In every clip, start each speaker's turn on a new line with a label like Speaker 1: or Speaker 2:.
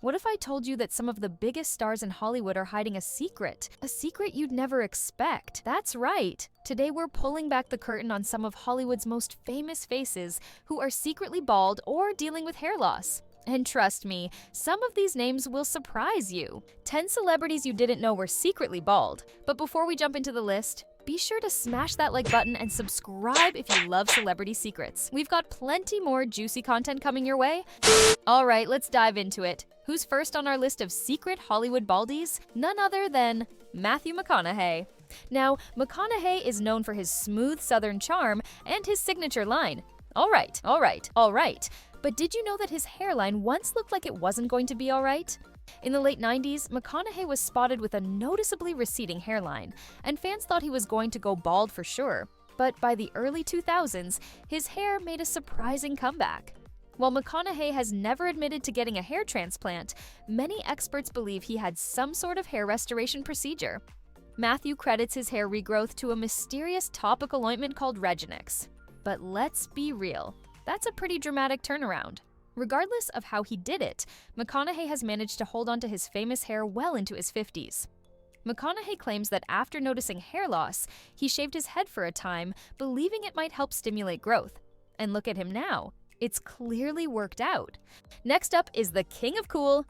Speaker 1: What if I told you that some of the biggest stars in Hollywood are hiding a secret you'd never expect? That's right. Today we're pulling back the curtain on some of Hollywood's most famous faces who are secretly bald or dealing with hair loss. And trust me, some of these names will surprise you. 10 celebrities you didn't know were secretly bald. But before we jump into the list, be sure to smash that like button and subscribe if you love celebrity secrets. We've got plenty more juicy content coming your way. All right, let's dive into it. Who's first on our list of secret Hollywood baldies? None other than Matthew McConaughey. Now, McConaughey is known for his smooth southern charm and his signature line, all right. But did you know that his hairline once looked like it wasn't going to be all right? In the late 90s, McConaughey was spotted with a noticeably receding hairline, and fans thought he was going to go bald for sure. But by the early 2000s, his hair made a surprising comeback. While McConaughey has never admitted to getting a hair transplant, many experts believe he had some sort of hair restoration procedure. Matthew credits his hair regrowth to a mysterious topical ointment called Regenix. But let's be real, that's a pretty dramatic turnaround. Regardless of how he did it, McConaughey has managed to hold on to his famous hair well into his 50s. McConaughey claims that after noticing hair loss, he shaved his head for a time, believing it might help stimulate growth. And look at him now. It's clearly worked out. Next up is the king of cool,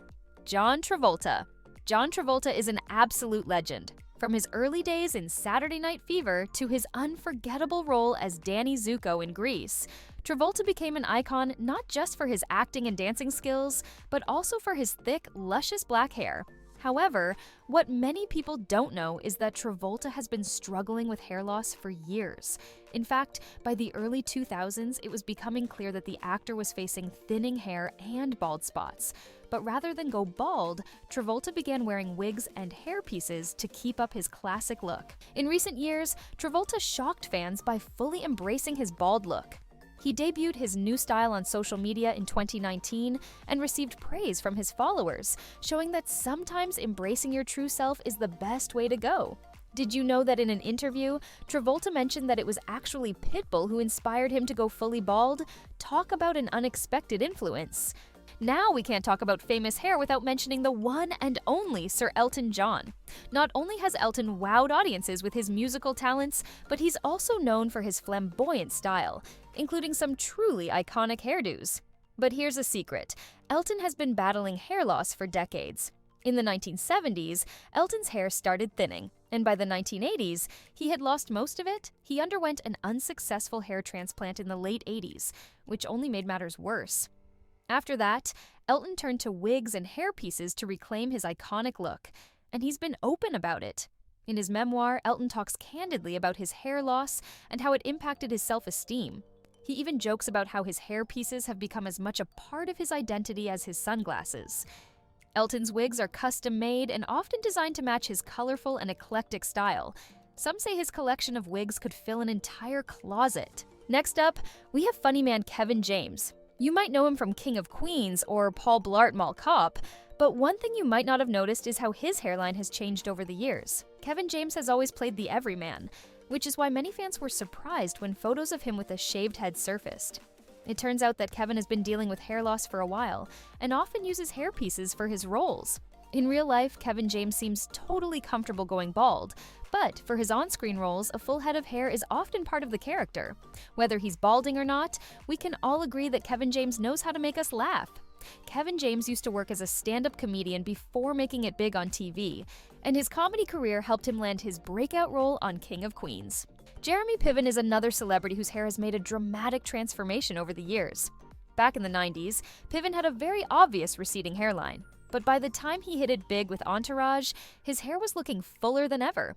Speaker 1: John Travolta. John Travolta is an absolute legend. From his early days in Saturday Night Fever to his unforgettable role as Danny Zuko in Grease, Travolta became an icon not just for his acting and dancing skills, but also for his thick, luscious black hair. However, what many people don't know is that Travolta has been struggling with hair loss for years. In fact, by the early 2000s, it was becoming clear that the actor was facing thinning hair and bald spots. But rather than go bald, Travolta began wearing wigs and hairpieces to keep up his classic look. In recent years, Travolta shocked fans by fully embracing his bald look. He debuted his new style on social media in 2019 and received praise from his followers, showing that sometimes embracing your true self is the best way to go. Did you know that in an interview, Travolta mentioned that it was actually Pitbull who inspired him to go fully bald? Talk about an unexpected influence. Now we can't talk about famous hair without mentioning the one and only Sir Elton John. Not only has Elton wowed audiences with his musical talents, but he's also known for his flamboyant style, including some truly iconic hairdos. But here's a secret. Elton has been battling hair loss for decades. In the 1970s, Elton's hair started thinning, and by the 1980s, he had lost most of it. He underwent an unsuccessful hair transplant in the late 80s, which only made matters worse. After that, Elton turned to wigs and hairpieces to reclaim his iconic look, and he's been open about it. In his memoir, Elton talks candidly about his hair loss and how it impacted his self-esteem. He even jokes about how his hairpieces have become as much a part of his identity as his sunglasses. Elton's wigs are custom-made and often designed to match his colorful and eclectic style. Some say his collection of wigs could fill an entire closet. Next up, we have funny man Kevin James. You might know him from King of Queens or Paul Blart Mall Cop, but one thing you might not have noticed is how his hairline has changed over the years. Kevin James has always played the everyman, which is why many fans were surprised when photos of him with a shaved head surfaced. It turns out that Kevin has been dealing with hair loss for a while and often uses hairpieces for his roles. In real life, Kevin James seems totally comfortable going bald, but for his on-screen roles, a full head of hair is often part of the character. Whether he's balding or not, we can all agree that Kevin James knows how to make us laugh. Kevin James used to work as a stand-up comedian before making it big on TV, and his comedy career helped him land his breakout role on King of Queens. Jeremy Piven is another celebrity whose hair has made a dramatic transformation over the years. Back in the 90s, Piven had a very obvious receding hairline, but by the time he hit it big with Entourage, his hair was looking fuller than ever.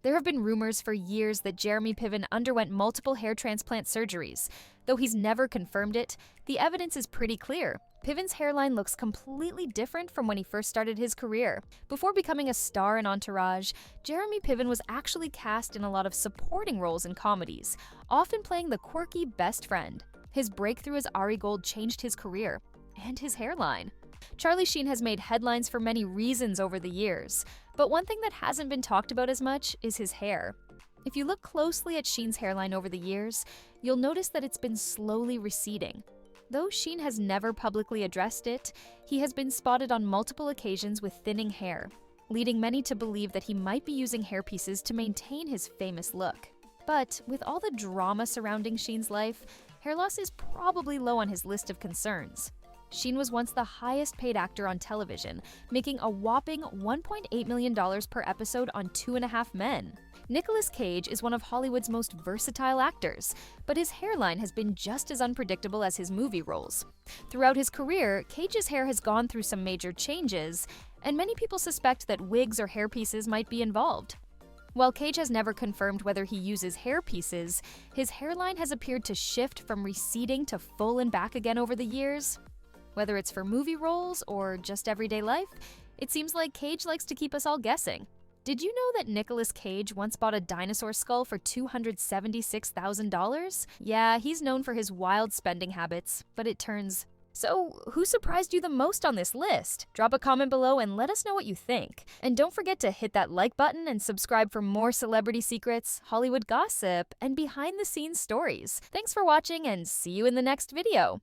Speaker 1: There have been rumors for years that Jeremy Piven underwent multiple hair transplant surgeries. Though he's never confirmed it, the evidence is pretty clear. Piven's hairline looks completely different from when he first started his career. Before becoming a star in Entourage, Jeremy Piven was actually cast in a lot of supporting roles in comedies, often playing the quirky best friend. His breakthrough as Ari Gold changed his career and his hairline. Charlie Sheen has made headlines for many reasons over the years, but one thing that hasn't been talked about as much is his hair. If you look closely at Sheen's hairline over the years, you'll notice that it's been slowly receding. Though Sheen has never publicly addressed it, he has been spotted on multiple occasions with thinning hair, leading many to believe that he might be using hairpieces to maintain his famous look. But with all the drama surrounding Sheen's life, hair loss is probably low on his list of concerns. Sheen was once the highest paid actor on television, making a whopping $1.8 million per episode on 2.5 Men. Nicolas Cage is one of Hollywood's most versatile actors, but his hairline has been just as unpredictable as his movie roles. Throughout his career, Cage's hair has gone through some major changes, and many people suspect that wigs or hairpieces might be involved. While Cage has never confirmed whether he uses hairpieces, his hairline has appeared to shift from receding to full and back again over the years. Whether it's for movie roles or just everyday life, it seems like Cage likes to keep us all guessing. Did you know that Nicolas Cage once bought a dinosaur skull for $276,000? Yeah, he's known for his wild spending habits, but it turns... So, who surprised you the most on this list? Drop a comment below and let us know what you think. And don't forget to hit that like button and subscribe for more celebrity secrets, Hollywood gossip, and behind-the-scenes stories. Thanks for watching and see you in the next video.